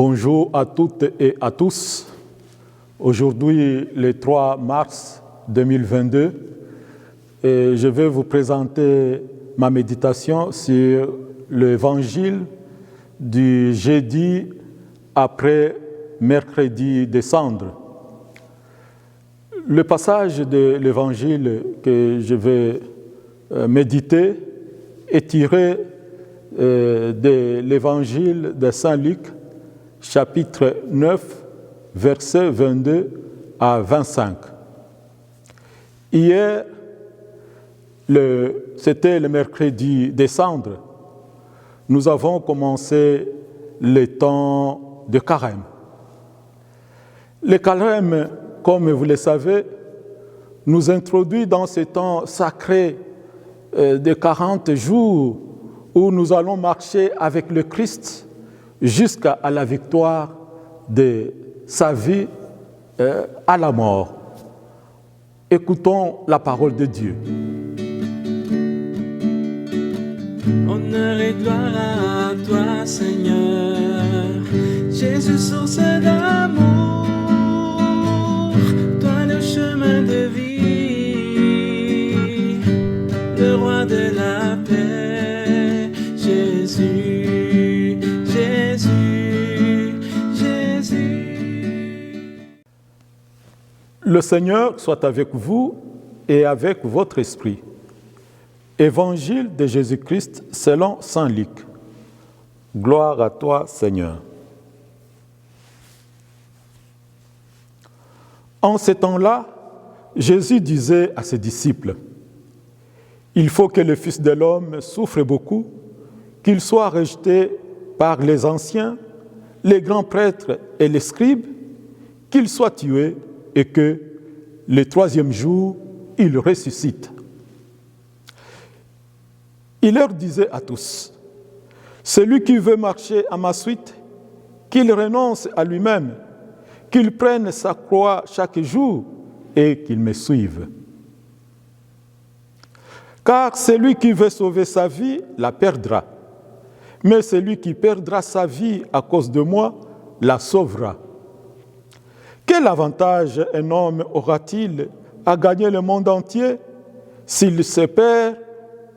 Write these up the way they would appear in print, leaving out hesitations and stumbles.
Bonjour à toutes et à tous. Aujourd'hui, le 3 mars 2022, et je vais vous présenter ma méditation sur l'évangile du jeudi après mercredi des Cendres. Le passage de l'évangile que je vais méditer est tiré de l'évangile de Saint Luc, chapitre 9, versets 22 à 25. Hier, c'était le mercredi des Cendres. Nous avons commencé le temps de carême. Le carême, comme vous le savez, nous introduit dans ce temps sacré de 40 jours où nous allons marcher avec le Christ jusqu'à la victoire de sa vie à la mort. Écoutons la parole de Dieu. Honneur et gloire à toi, Seigneur, Jésus, source d'amour, toi le chemin de vie, le roi de la paix, Jésus, Jésus, Jésus. Le Seigneur soit avec vous et avec votre esprit. Évangile de Jésus-Christ selon saint Luc. Gloire à toi, Seigneur. En ces temps-là, Jésus disait à ses disciples, « Il faut que le Fils de l'homme souffre beaucoup, qu'il soit rejeté par les anciens, les grands prêtres et les scribes, qu'il soit tué et que, le troisième jour, il ressuscite. » Il leur disait à tous, « Celui qui veut marcher à ma suite, qu'il renonce à lui-même, qu'il prenne sa croix chaque jour et qu'il me suive. Car celui qui veut sauver sa vie la perdra, mais celui qui perdra sa vie à cause de moi la sauvera. Quel avantage un homme aura-t-il à gagner le monde entier s'il se perd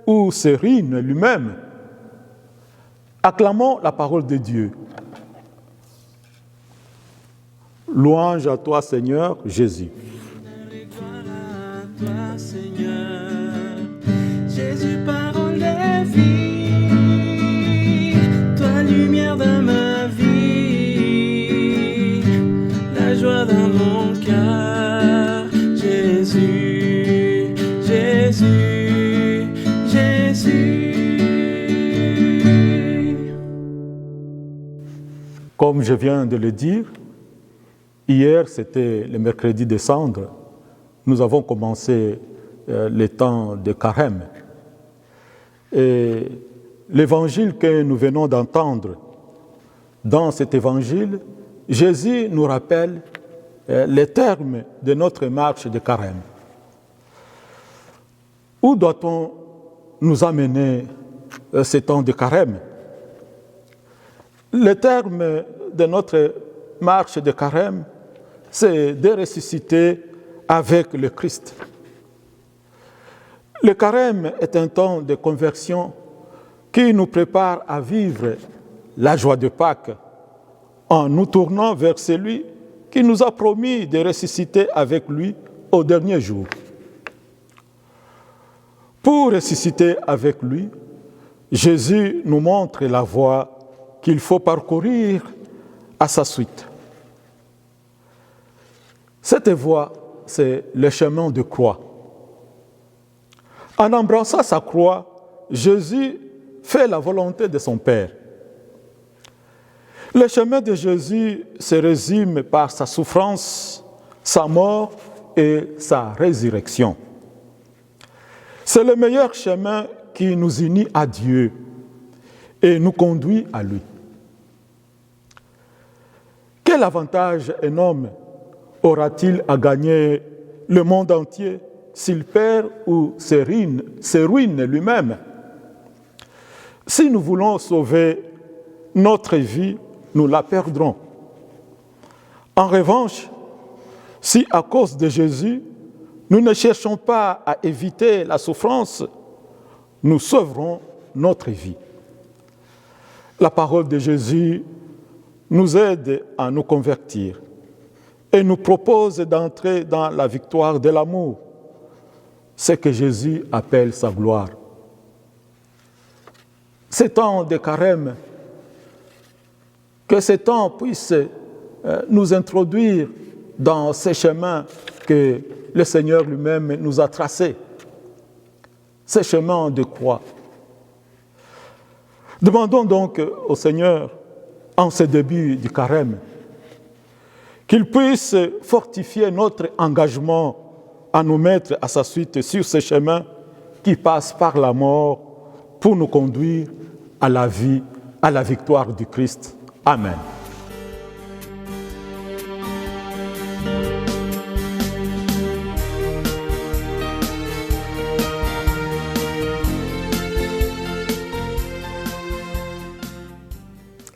ou se ruine lui-même? » Acclamons la parole de Dieu. Louange à toi, Seigneur Jésus. Gloire à toi, Seigneur, Jésus, parole de vie, toi, lumière dans ma vie, la joie dans mon cœur, Jésus, Jésus, Jésus. Comme je viens de le dire, hier, c'était le mercredi des Cendres. Nous avons commencé le temps de carême. Et l'évangile que nous venons d'entendre, dans cet évangile, Jésus nous rappelle les termes de notre marche de carême. Où doit-on nous amener ce temps de carême? Le terme de notre marche de carême, c'est de ressusciter avec le Christ. Le carême est un temps de conversion qui nous prépare à vivre la joie de Pâques en nous tournant vers celui qui nous a promis de ressusciter avec lui au dernier jour. Pour ressusciter avec lui, Jésus nous montre la voie qu'il faut parcourir à sa suite. Cette voie, c'est le chemin de croix. En embrassant sa croix, Jésus fait la volonté de son Père. Le chemin de Jésus se résume par sa souffrance, sa mort et sa résurrection. C'est le meilleur chemin qui nous unit à Dieu et nous conduit à lui. Quel avantage un homme aura-t-il à gagner le monde entier s'il perd ou se ruine lui-même? Si nous voulons sauver notre vie, nous la perdrons. En revanche, si à cause de Jésus, nous ne cherchons pas à éviter la souffrance, nous sauverons notre vie. La parole de Jésus nous aide à nous convertir et nous propose d'entrer dans la victoire de l'amour, ce que Jésus appelle sa gloire. Ces temps de carême, que ces temps puissent nous introduire dans ces chemins que le Seigneur lui-même nous a tracés, ces chemins de croix. Demandons donc au Seigneur, en ce début du carême, qu'il puisse fortifier notre engagement à nous mettre à sa suite sur ce chemin qui passe par la mort pour nous conduire à la vie, à la victoire du Christ. Amen.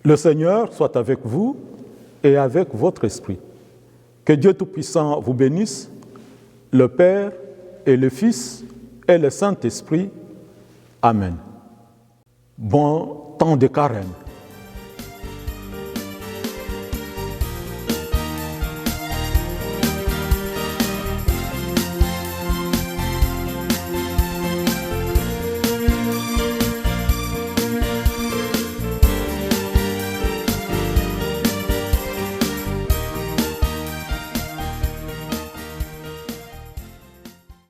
Le Seigneur soit avec vous et avec votre esprit. Que Dieu Tout-Puissant vous bénisse, le Père et le Fils et le Saint-Esprit. Amen. Bon temps de carême.